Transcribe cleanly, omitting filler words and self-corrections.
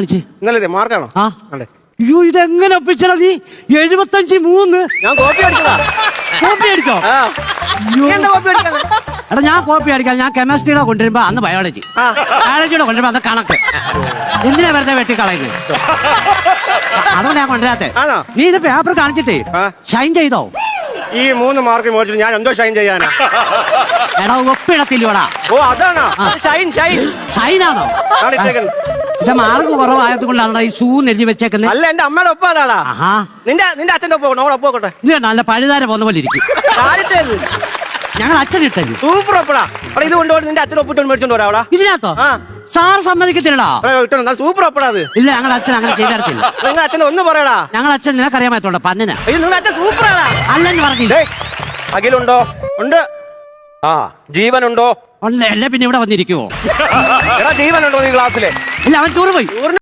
കാണിച്ച്. ഇന്നലെ മാർക്കാണോ? ആ അതെ. അയ്യോ ഇതെങ്ങനെ ഒപ്പിച്ചടാ നീ? 75-3. ഞാൻ കോപ്പി അടിച്ചതാ. കോപ്പി അടിച്ചോ? എന്താ കോപ്പി അടിക്കാ? എടാ ഞാൻ കോപ്പി അടിക്കാൻ ഞാൻ കെമിസ്ട്രിയുടെ കൊണ്ടുവരുമ്പോ അന്ന് ബയോളജിയുടെ കൊണ്ടുവരുമ്പോ അത് കണക്ക്. എന്തിനാ വെറുതെ വെട്ടിക്കളയുന്നത്? അതുകൊണ്ട് ഞാൻ കൊണ്ടുവരാത്തെ. നീ ഇത് പേപ്പർ കാണിച്ചിട്ടേ ഷൈൻ ചെയ്തോ? ഈ 3 മാർക്ക് മേടിച്ചിട്ട് ഞാൻ എന്തോ ഷൈൻ ചെയ്യാനാ? എടാ ഒപ്പിടത്തില്ലോടാ. ഓ അതാണോ ഷൈൻ? ഷൈനാണോ? ഇത് മാർക്ക് കുറവായത് കൊണ്ടാണ് ഈ ഷൂ നെല്ലി വെച്ചേക്കുന്നത്. അല്ല എന്റെ അമ്മയുടെ ഒപ്പം അതാടാ. നിന്റെ അച്ഛന്റെ ഒപ്പം ഒപ്പം നോക്കട്ടെ. ഇത് നല്ല പഴുതാര പോകുന്ന പോലെ ഇരിക്കും. ഞങ്ങൾ അച്ഛൻ ഇട്ടത് സൂപ്പർ ഒപ്പടാ. അവിടെ ഇത് കൊണ്ടുപോയി നിന്റെ അച്ഛൻ ഒപ്പിട്ട് മേടിച്ചോണ്ട് വരാടാ. ഇതിനകത്തോ? സാർ സമ്മതിക്കത്തില്ലടാ. സൂപ്പർ ഒപ്പടാ അത്. ഇല്ല ഞങ്ങൾ അച്ഛൻ അങ്ങനെ ചെയ്തിട്ടില്ല. നിങ്ങൾ അച്ഛനെ ഒന്ന് പറയടാ. ഞങ്ങൾ അച്ഛൻ നിനക്കറിയാമത്തോണ്ട പന്നിന. നിങ്ങൾ അച്ഛൻ സൂപ്പറാടാ. അല്ലെന്ന് പറഞ്ഞില്ലേ? അഖിലുണ്ടോ? ഉണ്ട്. ആ ജീവനുണ്ടോ? അല്ല പിന്നെ ഇവിടെ വന്നിരിക്കുവോ? ജീവനുണ്ടോ നീ ക്ലാസ്സിലെ? ഇല്ല അവൻ ടൂർ പോയി.